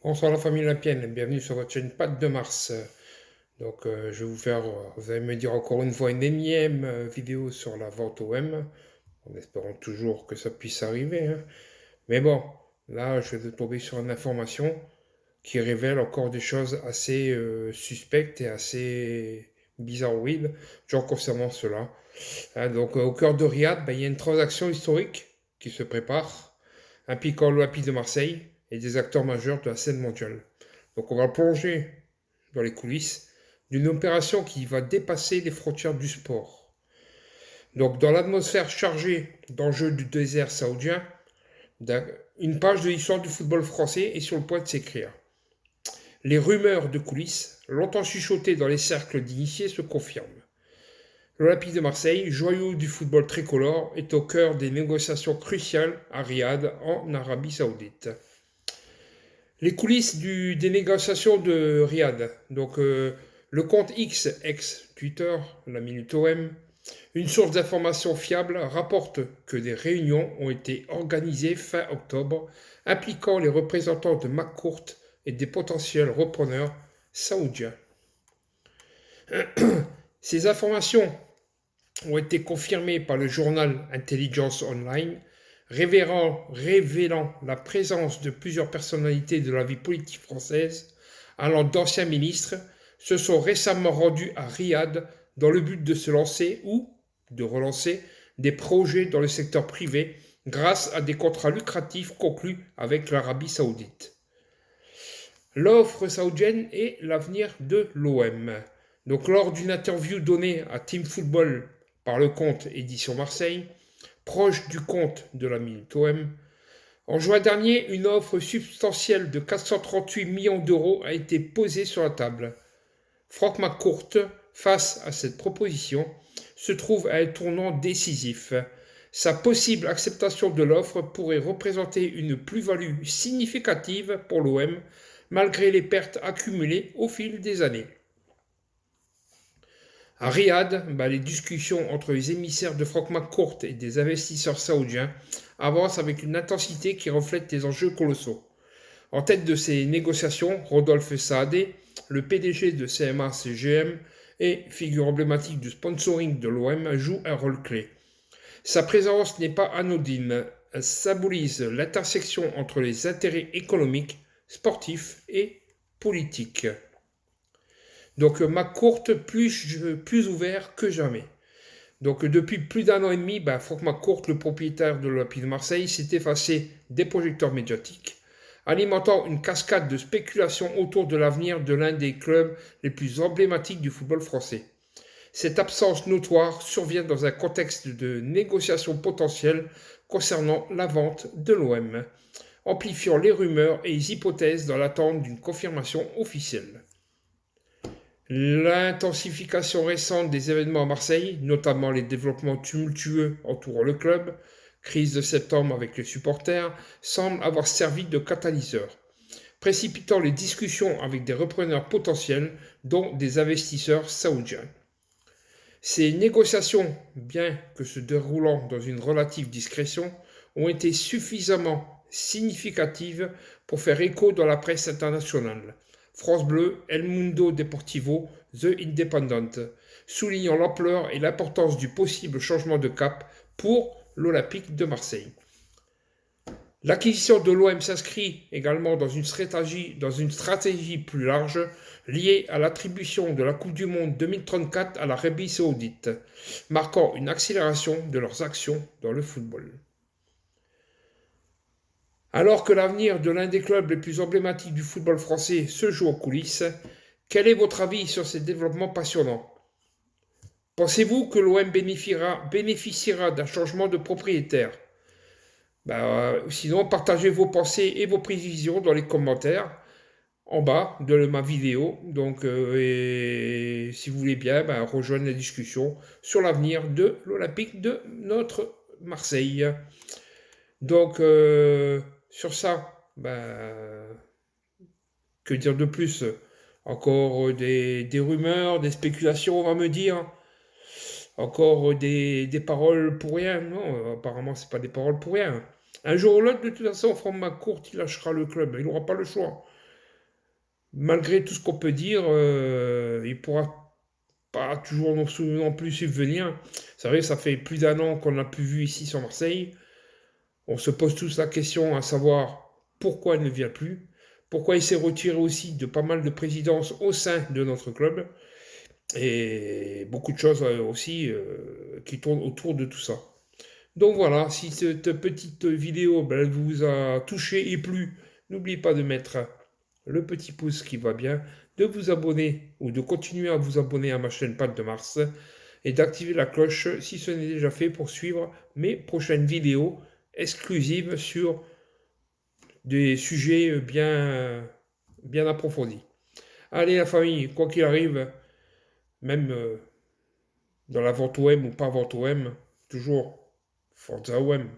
Bonsoir la famille Olympienne, bienvenue sur votre chaîne Patte de Mars. Je vais vous faire, vous allez me dire encore une fois une énième vidéo sur la vente OM, en espérant toujours que ça puisse arriver, hein. Mais bon, là je vais tomber sur une information qui révèle encore des choses assez suspectes et assez bizarroïdes, genre concernant cela. Hein, au cœur de Riyad, il y a une transaction historique qui se prépare, impliquant l'Olympique de Marseille et des acteurs majeurs de la scène mondiale. Donc on va plonger dans les coulisses d'une opération qui va dépasser les frontières du sport. Donc dans l'atmosphère chargée d'enjeux du désert saoudien, une page de l'histoire du football français est sur le point de s'écrire. Les rumeurs de coulisses, longtemps chuchotées dans les cercles d'initiés, se confirment. L'Olympique de Marseille, joyau du football tricolore, est au cœur des négociations cruciales à Riyad, en Arabie Saoudite. Les coulisses des négociations de Riyad. Le compte X, ex-Twitter, la Minute OM, une source d'information fiable rapporte que des réunions ont été organisées fin octobre impliquant les représentants de McCourt et des potentiels repreneurs saoudiens. Ces informations ont été confirmées par le journal Intelligence Online, révélant la présence de plusieurs personnalités de la vie politique française, allant d'anciens ministres, se sont récemment rendus à Riyad dans le but de se lancer ou de relancer des projets dans le secteur privé grâce à des contrats lucratifs conclus avec l'Arabie Saoudite. L'offre saoudienne et l'avenir de l'OM. Donc lors d'une interview donnée à Team Football par le compte Édition Marseille, proche du compte de la Minute OM, en juin dernier, une offre substantielle de 438 millions d'euros a été posée sur la table. Franck McCourt, face à cette proposition, se trouve à un tournant décisif. Sa possible acceptation de l'offre pourrait représenter une plus-value significative pour l'OM, malgré les pertes accumulées au fil des années. À Riyad, les discussions entre les émissaires de Franck McCourt et des investisseurs saoudiens avancent avec une intensité qui reflète des enjeux colossaux. En tête de ces négociations, Rodolphe Saadé, le PDG de CMA-CGM et figure emblématique du sponsoring de l'OM, joue un rôle clé. Sa présence n'est pas anodine, elle symbolise l'intersection entre les intérêts économiques, sportifs et politiques. Donc McCourt plus ouvert que jamais. Donc depuis plus d'un an et demi, Franck McCourt, le propriétaire de l'Olympique de Marseille, s'est effacé des projecteurs médiatiques, alimentant une cascade de spéculations autour de l'avenir de l'un des clubs les plus emblématiques du football français. Cette absence notoire survient dans un contexte de négociations potentielles concernant la vente de l'OM, amplifiant les rumeurs et les hypothèses dans l'attente d'une confirmation officielle. L'intensification récente des événements à Marseille, notamment les développements tumultueux entourant le club, crise de septembre avec les supporters, semble avoir servi de catalyseur, précipitant les discussions avec des repreneurs potentiels, dont des investisseurs saoudiens. Ces négociations, bien que se déroulant dans une relative discrétion, ont été suffisamment significatives pour faire écho dans la presse internationale. France Bleu, El Mundo Deportivo, The Independent, soulignant l'ampleur et l'importance du possible changement de cap pour l'Olympique de Marseille. L'acquisition de l'OM s'inscrit également dans une stratégie plus large liée à l'attribution de la Coupe du Monde 2034 à l'Arabie Saoudite, marquant une accélération de leurs actions dans le football. Alors que l'avenir de l'un des clubs les plus emblématiques du football français se joue en coulisses, quel est votre avis sur ces développements passionnants? Pensez-vous que l'OM bénéficiera d'un changement de propriétaire? Sinon, partagez vos pensées et vos prévisions dans les commentaires en bas de ma vidéo. Et si vous voulez bien, rejoindre la discussion sur l'avenir de l'Olympique de notre Marseille. Sur ça, que dire de plus? Encore des rumeurs, des spéculations, on va me dire. Encore des paroles pour rien. Non, apparemment, c'est pas des paroles pour rien. Un jour ou l'autre, de toute façon, Franck McCourt, il lâchera le club. Il n'aura pas le choix. malgré tout ce qu'on peut dire, il pourra pas toujours non plus subvenir. C'est vrai, ça fait plus d'un an qu'on n'a plus vu ici sur Marseille. On se pose tous la question à savoir pourquoi il ne vient plus, pourquoi il s'est retiré aussi de pas mal de présidences au sein de notre club, et beaucoup de choses aussi qui tournent autour de tout ça. Donc voilà, si cette petite vidéo elle vous a touché et plu, n'oubliez pas de mettre le petit pouce qui va bien, de vous abonner ou de continuer à vous abonner à ma chaîne Pat de Mars et d'activer la cloche si ce n'est déjà fait pour suivre mes prochaines vidéos exclusives sur des sujets bien approfondis. Allez la famille, quoi qu'il arrive, même dans la vente OM ou pas vente OM, toujours Forza OM.